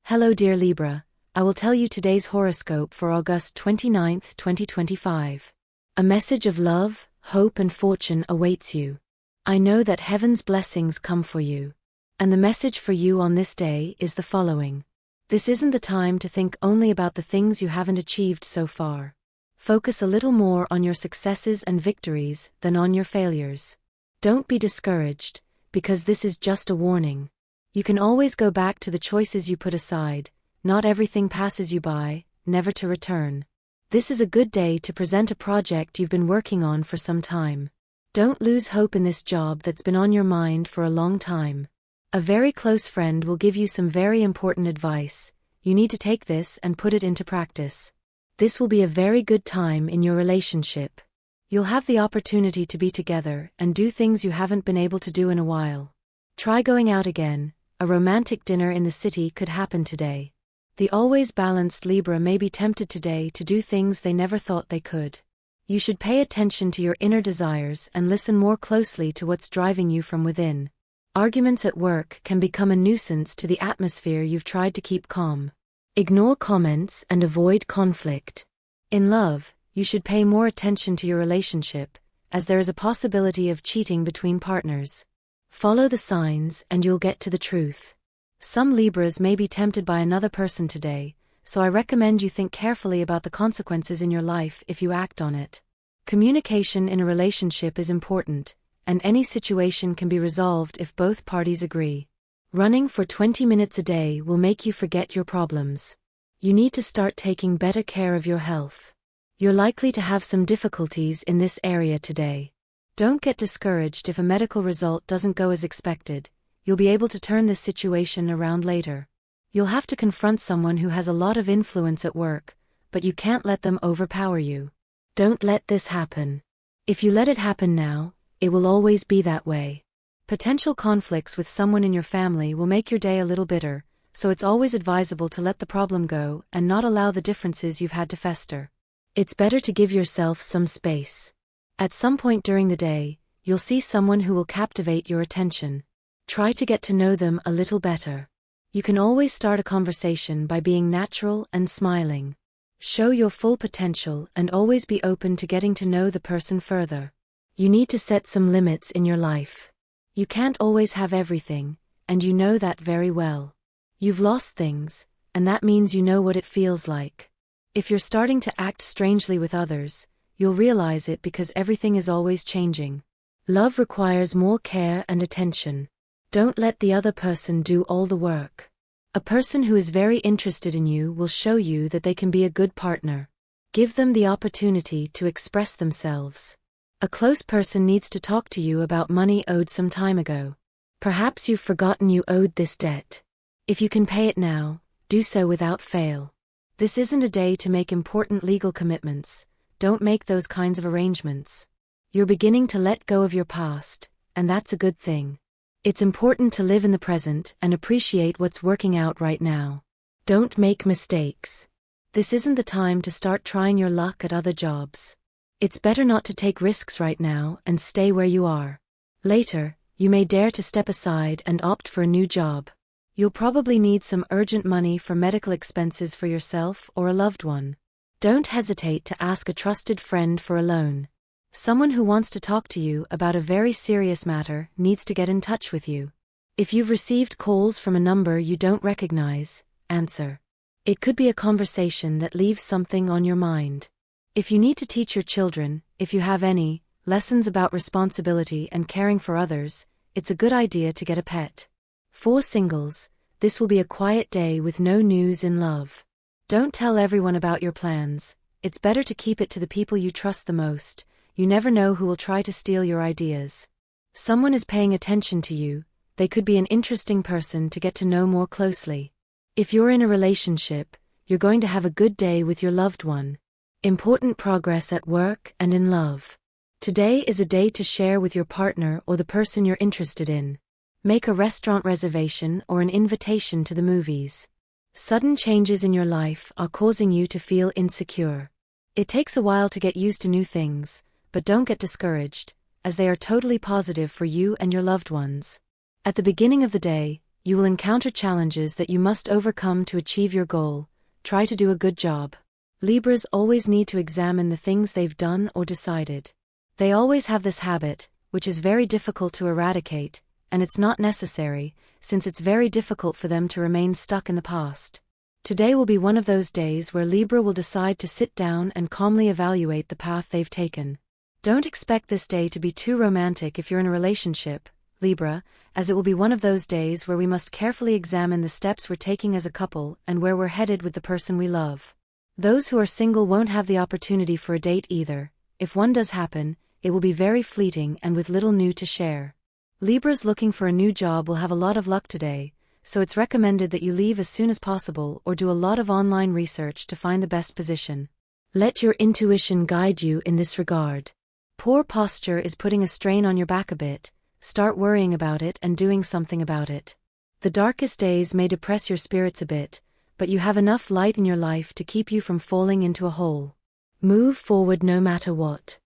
Hello dear Libra, I will tell you today's horoscope for August 29th, 2025. A message of love, hope and fortune awaits you. I know that heaven's blessings come for you. And the message for you on this day is the following. This isn't the time to think only about the things you haven't achieved so far. Focus a little more on your successes and victories than on your failures. Don't be discouraged, because this is just a warning. You can always go back to the choices you put aside. Not everything passes you by, never to return. This is a good day to present a project you've been working on for some time. Don't lose hope in this job that's been on your mind for a long time. A very close friend will give you some very important advice. You need to take this and put it into practice. This will be a very good time in your relationship. You'll have the opportunity to be together and do things you haven't been able to do in a while. Try going out again. A romantic dinner in the city could happen today. The always balanced Libra may be tempted today to do things they never thought they could. You should pay attention to your inner desires and listen more closely to what's driving you from within. Arguments at work can become a nuisance to the atmosphere you've tried to keep calm. Ignore comments and avoid conflict. In love, you should pay more attention to your relationship, as there is a possibility of cheating between partners. Follow the signs and you'll get to the truth. Some Libras may be tempted by another person today, so I recommend you think carefully about the consequences in your life if you act on it. Communication in a relationship is important, and any situation can be resolved if both parties agree. Running for 20 minutes a day will make you forget your problems. You need to start taking better care of your health. You're likely to have some difficulties in this area today. Don't get discouraged if a medical result doesn't go as expected. You'll be able to turn this situation around later. You'll have to confront someone who has a lot of influence at work, but you can't let them overpower you. Don't let this happen. If you let it happen now, it will always be that way. Potential conflicts with someone in your family will make your day a little bitter, so it's always advisable to let the problem go and not allow the differences you've had to fester. It's better to give yourself some space. At some point during the day, you'll see someone who will captivate your attention. Try to get to know them a little better. You can always start a conversation by being natural and smiling. Show your full potential and always be open to getting to know the person further. You need to set some limits in your life. You can't always have everything, and you know that very well. You've lost things, and that means you know what it feels like. If you're starting to act strangely with others, you'll realize it because everything is always changing. Love requires more care and attention. Don't let the other person do all the work. A person who is very interested in you will show you that they can be a good partner. Give them the opportunity to express themselves. A close person needs to talk to you about money owed some time ago. Perhaps you've forgotten you owed this debt. If you can pay it now, do so without fail. This isn't a day to make important legal commitments. Don't make those kinds of arrangements. You're beginning to let go of your past, and that's a good thing. It's important to live in the present and appreciate what's working out right now. Don't make mistakes. This isn't the time to start trying your luck at other jobs. It's better not to take risks right now and stay where you are. Later, you may dare to step aside and opt for a new job. You'll probably need some urgent money for medical expenses for yourself or a loved one. Don't hesitate to ask a trusted friend for a loan. Someone who wants to talk to you about a very serious matter needs to get in touch with you. If you've received calls from a number you don't recognize, answer. It could be a conversation that leaves something on your mind. If you need to teach your children, if you have any, lessons about responsibility and caring for others, it's a good idea to get a pet. For singles, this will be a quiet day with no news in love. Don't tell everyone about your plans. It's better to keep it to the people you trust the most. You never know who will try to steal your ideas. Someone is paying attention to you. They could be an interesting person to get to know more closely. If you're in a relationship, you're going to have a good day with your loved one. Important progress at work and in love. Today is a day to share with your partner or the person you're interested in. Make a restaurant reservation or an invitation to the movies. Sudden changes in your life are causing you to feel insecure. It takes a while to get used to new things, but don't get discouraged, as they are totally positive for you and your loved ones. At the beginning of the day, You will encounter challenges that you must overcome to achieve your goal. Try to do a good job. Libras always need to examine the things they've done or decided. They always have this habit, which is very difficult to eradicate, and it's not necessary, since it's very difficult for them to remain stuck in the past. Today will be one of those days where Libra will decide to sit down and calmly evaluate the path they've taken. Don't expect this day to be too romantic if you're in a relationship, Libra, as it will be one of those days where we must carefully examine the steps we're taking as a couple and where we're headed with the person we love. Those who are single won't have the opportunity for a date either. If one does happen, it will be very fleeting and with little new to share. Libras looking for a new job will have a lot of luck today, so it's recommended that you leave as soon as possible or do a lot of online research to find the best position. Let your intuition guide you in this regard. Poor posture is putting a strain on your back a bit. Start worrying about it and doing something about it. The darkest days may depress your spirits a bit, but you have enough light in your life to keep you from falling into a hole. Move forward no matter what.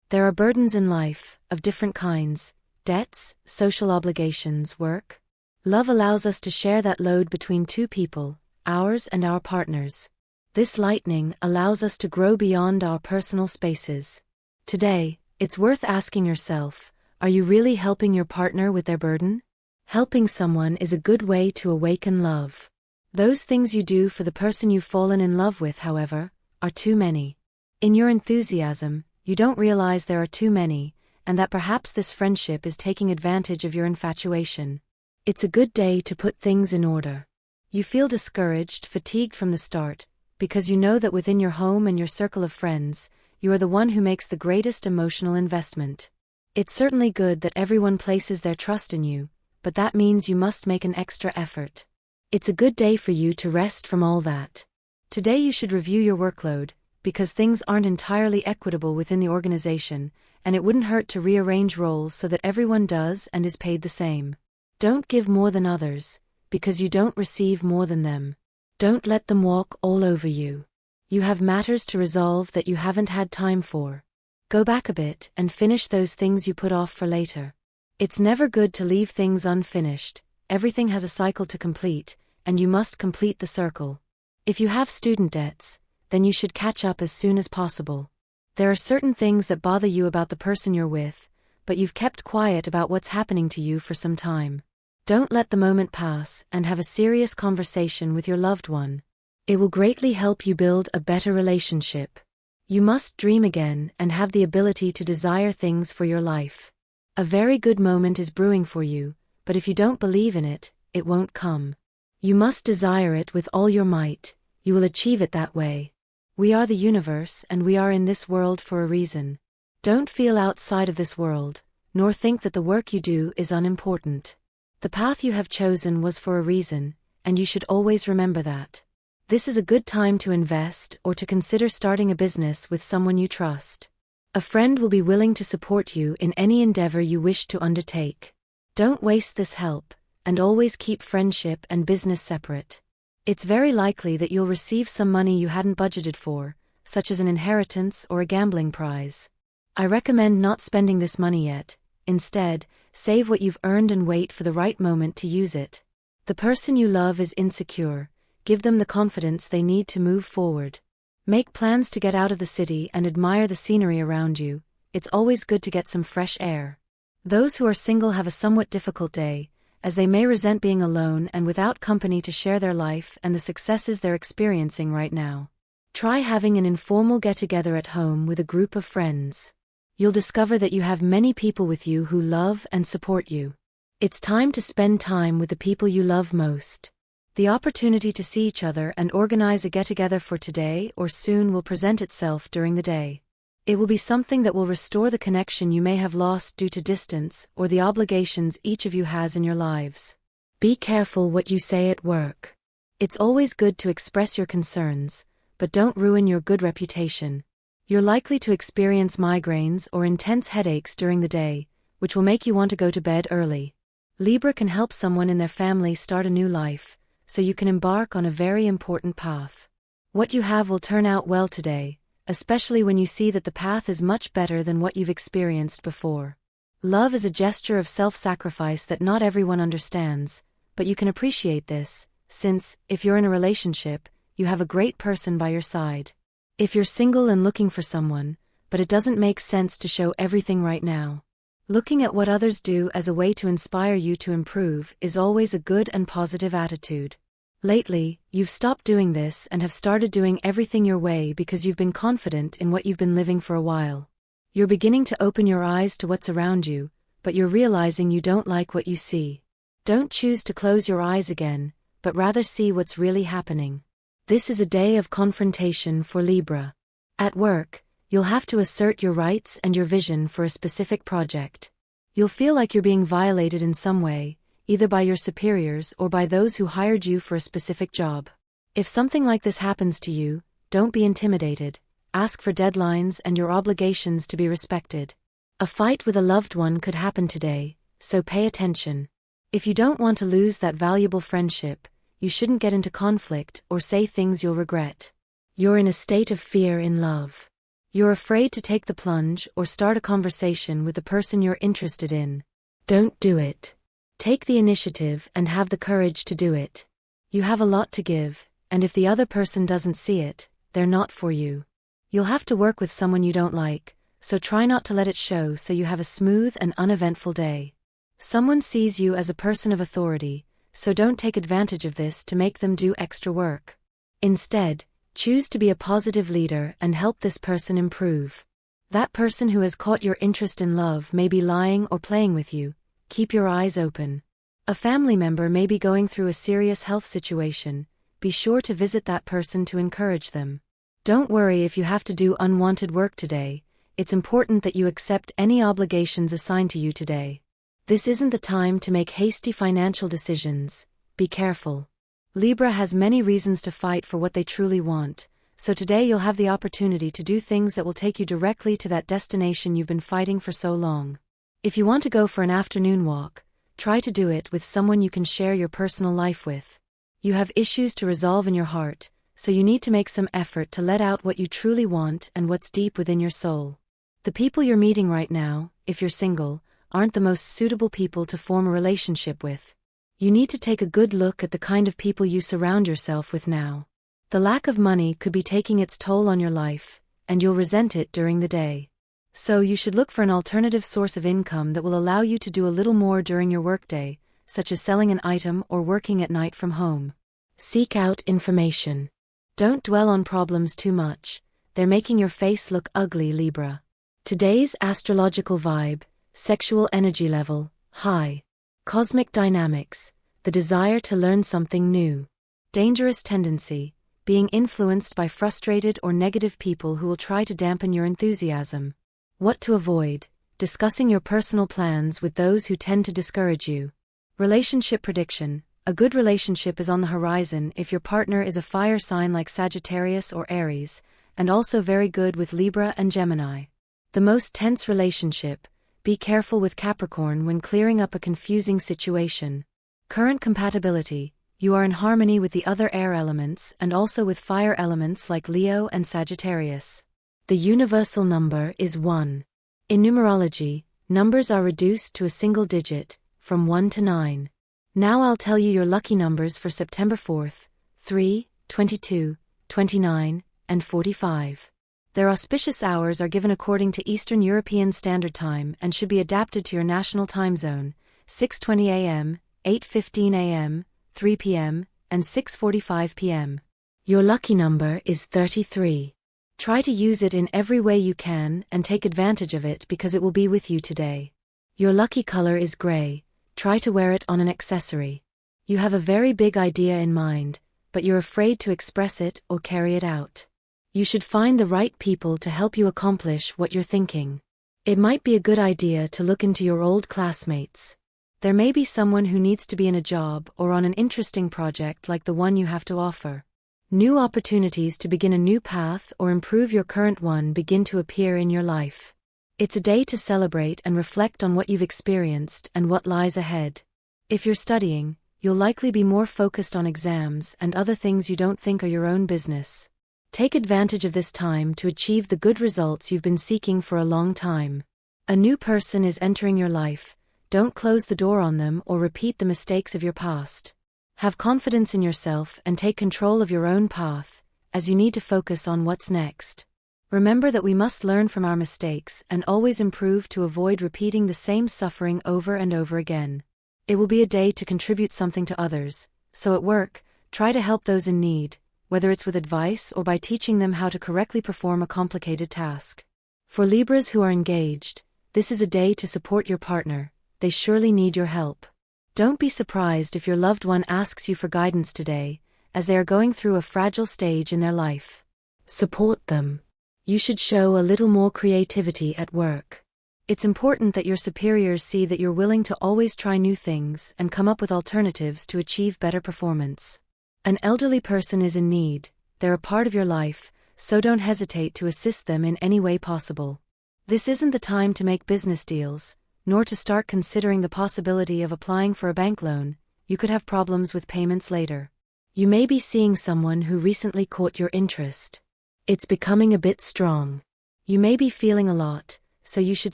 There are burdens in life, of different kinds: debts, social obligations, work. Love allows us to share that load between two people, ours and our partners. This lightening allows us to grow beyond our personal spaces. Today, it's worth asking yourself, are you really helping your partner with their burden? Helping someone is a good way to awaken love. Those things you do for the person you've fallen in love with, however, are too many. In your enthusiasm, you don't realize there are too many, and that perhaps this friendship is taking advantage of your infatuation. It's a good day to put things in order. You feel discouraged, fatigued from the start, because you know that within your home and your circle of friends, you are the one who makes the greatest emotional investment. It's certainly good that everyone places their trust in you, but that means you must make an extra effort. It's a good day for you to rest from all that. Today you should review your workload, because things aren't entirely equitable within the organization, and it wouldn't hurt to rearrange roles so that everyone does and is paid the same. Don't give more than others, because you don't receive more than them. Don't let them walk all over you. You have matters to resolve that you haven't had time for. Go back a bit and finish those things you put off for later. It's never good to leave things unfinished. Everything has a cycle to complete, and you must complete the circle. If you have student debts, then you should catch up as soon as possible. There are certain things that bother you about the person you're with, but you've kept quiet about what's happening to you for some time. Don't let the moment pass and have a serious conversation with your loved one. It will greatly help you build a better relationship. You must dream again and have the ability to desire things for your life. A very good moment is brewing for you, but if you don't believe in it, it won't come. You must desire it with all your might. You will achieve it that way. We are the universe and we are in this world for a reason. Don't feel outside of this world, nor think that the work you do is unimportant. The path you have chosen was for a reason, and you should always remember that. This is a good time to invest or to consider starting a business with someone you trust. A friend will be willing to support you in any endeavor you wish to undertake. Don't waste this help, and always keep friendship and business separate. It's very likely that you'll receive some money you hadn't budgeted for, such as an inheritance or a gambling prize. I recommend not spending this money yet. Instead, save what you've earned and wait for the right moment to use it. The person you love is insecure. Give them the confidence they need to move forward. Make plans to get out of the city and admire the scenery around you. It's always good to get some fresh air. Those who are single have a somewhat difficult day, as they may resent being alone and without company to share their life and the successes they're experiencing right now. Try having an informal get-together at home with a group of friends. You'll discover that you have many people with you who love and support you. It's time to spend time with the people you love most. The opportunity to see each other and organize a get-together for today or soon will present itself during the day. It will be something that will restore the connection you may have lost due to distance or the obligations each of you has in your lives. Be careful what you say at work. It's always good to express your concerns, but don't ruin your good reputation. You're likely to experience migraines or intense headaches during the day, which will make you want to go to bed early. Libra can help someone in their family start a new life, so you can embark on a very important path. What you have will turn out well today, especially when you see that the path is much better than what you've experienced before. Love is a gesture of self-sacrifice that not everyone understands, but you can appreciate this, since, if you're in a relationship, you have a great person by your side. If you're single and looking for someone, but it doesn't make sense to show everything right now. Looking at what others do as a way to inspire you to improve is always a good and positive attitude. Lately, you've stopped doing this and have started doing everything your way because you've been confident in what you've been living for a while. You're beginning to open your eyes to what's around you, but you're realizing you don't like what you see. Don't choose to close your eyes again, but rather see what's really happening. This is a day of confrontation for Libra. At work, you'll have to assert your rights and your vision for a specific project. You'll feel like you're being violated in some way, either by your superiors or by those who hired you for a specific job. If something like this happens to you, don't be intimidated. Ask for deadlines and your obligations to be respected. A fight with a loved one could happen today, so pay attention. If you don't want to lose that valuable friendship, you shouldn't get into conflict or say things you'll regret. You're in a state of fear in love. You're afraid to take the plunge or start a conversation with the person you're interested in. Don't do it. Take the initiative and have the courage to do it. You have a lot to give, and if the other person doesn't see it, they're not for you. You'll have to work with someone you don't like, so try not to let it show so you have a smooth and uneventful day. Someone sees you as a person of authority, so don't take advantage of this to make them do extra work. Instead, choose to be a positive leader and help this person improve. That person who has caught your interest in love may be lying or playing with you. Keep your eyes open. A family member may be going through a serious health situation. Be sure to visit that person to encourage them. Don't worry if you have to do unwanted work today. It's important that you accept any obligations assigned to you today. This isn't the time to make hasty financial decisions. Be careful. Libra has many reasons to fight for what they truly want, so today you'll have the opportunity to do things that will take you directly to that destination you've been fighting for so long. If you want to go for an afternoon walk, try to do it with someone you can share your personal life with. You have issues to resolve in your heart, so you need to make some effort to let out what you truly want and what's deep within your soul. The people you're meeting right now, if you're single, aren't the most suitable people to form a relationship with. You need to take a good look at the kind of people you surround yourself with now. The lack of money could be taking its toll on your life, and you'll resent it during the day. So you should look for an alternative source of income that will allow you to do a little more during your workday, such as selling an item or working at night from home. Seek out information. Don't dwell on problems too much. They're making your face look ugly, Libra. Today's astrological vibe, sexual energy level, high. Cosmic dynamics, the desire to learn something new. Dangerous tendency, being influenced by frustrated or negative people who will try to dampen your enthusiasm. What to avoid, discussing your personal plans with those who tend to discourage you. Relationship prediction, a good relationship is on the horizon if your partner is a fire sign like Sagittarius or Aries, and also very good with Libra and Gemini. The most tense relationship, be careful with Capricorn when clearing up a confusing situation. Current compatibility, you are in harmony with the other air elements and also with fire elements like Leo and Sagittarius. The universal number is 1. In numerology, numbers are reduced to a single digit, from 1 to 9. Now I'll tell you your lucky numbers for September 4th, 3, 22, 29, and 45. Their auspicious hours are given according to Eastern European Standard Time and should be adapted to your national time zone, 6:20 a.m., 8:15 a.m., 3 p.m., and 6:45 p.m. Your lucky number is 33. Try to use it in every way you can and take advantage of it because it will be with you today. Your lucky color is gray. Try to wear it on an accessory. You have a very big idea in mind, but you're afraid to express it or carry it out. You should find the right people to help you accomplish what you're thinking. It might be a good idea to look into your old classmates. There may be someone who needs to be in a job or on an interesting project like the one you have to offer. New opportunities to begin a new path or improve your current one begin to appear in your life. It's a day to celebrate and reflect on what you've experienced and what lies ahead. If you're studying, you'll likely be more focused on exams and other things you don't think are your own business. Take advantage of this time to achieve the good results you've been seeking for a long time. A new person is entering your life, Don't close the door on them or repeat the mistakes of your past. Have confidence in yourself and take control of your own path, as you need to focus on what's next. Remember that we must learn from our mistakes and always improve to avoid repeating the same suffering over and over again. It will be a day to contribute something to others, so at work, try to help those in need, whether it's with advice or by teaching them how to correctly perform a complicated task. For Libras who are engaged, this is a day to support your partner. They surely need your help. Don't be surprised if your loved one asks you for guidance today, as they are going through a fragile stage in their life. Support them. You should show a little more creativity at work. It's important that your superiors see that you're willing to always try new things and come up with alternatives to achieve better performance. An elderly person is in need, they're a part of your life, so don't hesitate to assist them in any way possible. This isn't the time to make business deals, nor to start considering the possibility of applying for a bank loan. You could have problems with payments later. You may be seeing someone who recently caught your interest. It's becoming a bit strong. You may be feeling a lot, so you should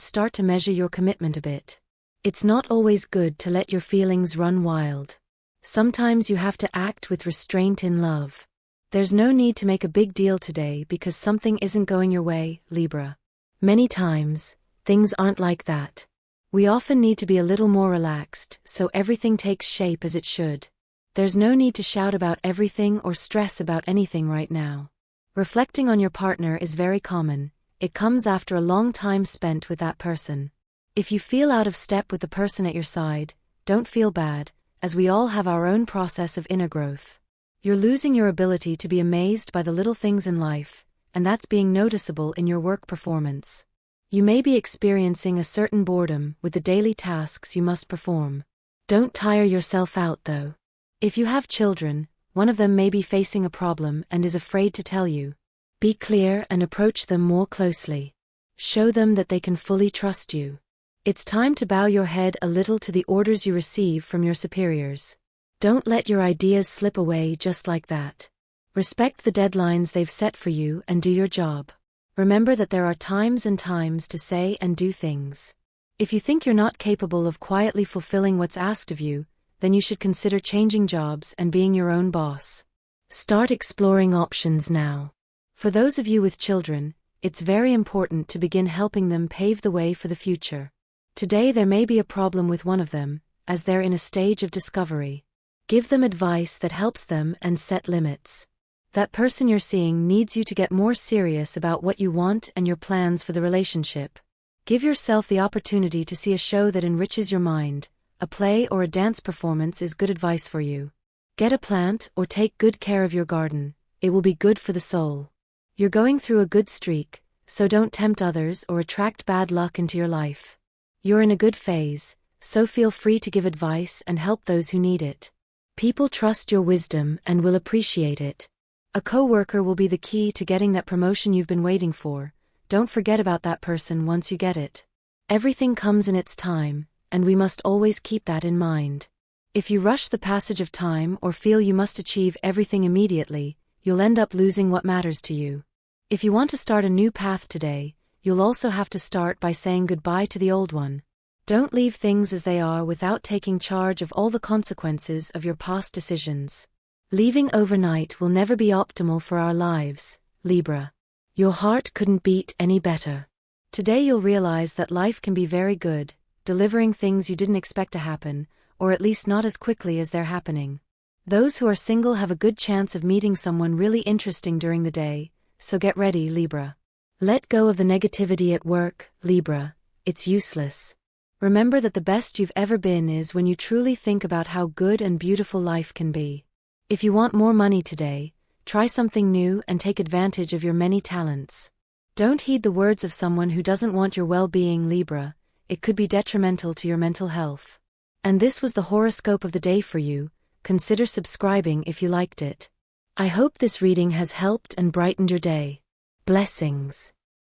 start to measure your commitment a bit. It's not always good to let your feelings run wild. Sometimes you have to act with restraint in love. There's no need to make a big deal today because something isn't going your way, Libra. Many times, things aren't like that. We often need to be a little more relaxed so everything takes shape as it should. There's no need to shout about everything or stress about anything right now. Reflecting on your partner is very common. It comes after a long time spent with that person. If you feel out of step with the person at your side, don't feel bad, as we all have our own process of inner growth. You're losing your ability to be amazed by the little things in life, and that's being noticeable in your work performance. You may be experiencing a certain boredom with the daily tasks you must perform. Don't tire yourself out though. If you have children, one of them may be facing a problem and is afraid to tell you. Be clear and approach them more closely. Show them that they can fully trust you. It's time to bow your head a little to the orders you receive from your superiors. Don't let your ideas slip away just like that. Respect the deadlines they've set for you and do your job. Remember that there are times and times to say and do things. If you think you're not capable of quietly fulfilling what's asked of you, then you should consider changing jobs and being your own boss. Start exploring options now. For those of you with children, it's very important to begin helping them pave the way for the future. Today there may be a problem with one of them, as they're in a stage of discovery. Give them advice that helps them and set limits. That person you're seeing needs you to get more serious about what you want and your plans for the relationship. Give yourself the opportunity to see a show that enriches your mind. A play or a dance performance is good advice for you. Get a plant or take good care of your garden. It will be good for the soul. You're going through a good streak, so don't tempt others or attract bad luck into your life. You're in a good phase, so feel free to give advice and help those who need it. People trust your wisdom and will appreciate it. A co-worker will be the key to getting that promotion you've been waiting for. Don't forget about that person once you get it. Everything comes in its time, and we must always keep that in mind. If you rush the passage of time or feel you must achieve everything immediately, you'll end up losing what matters to you. If you want to start a new path today, you'll also have to start by saying goodbye to the old one. Don't leave things as they are without taking charge of all the consequences of your past decisions. Leaving overnight will never be optimal for our lives, Libra. Your heart couldn't beat any better. Today you'll realize that life can be very good, delivering things you didn't expect to happen, or at least not as quickly as they're happening. Those who are single have a good chance of meeting someone really interesting during the day, so get ready, Libra. Let go of the negativity at work, Libra. It's useless. Remember that the best you've ever been is when you truly think about how good and beautiful life can be. If you want more money today, try something new and take advantage of your many talents. Don't heed the words of someone who doesn't want your well-being, Libra. It could be detrimental to your mental health. And this was the horoscope of the day for you. Consider subscribing if you liked it. I hope this reading has helped and brightened your day. Blessings.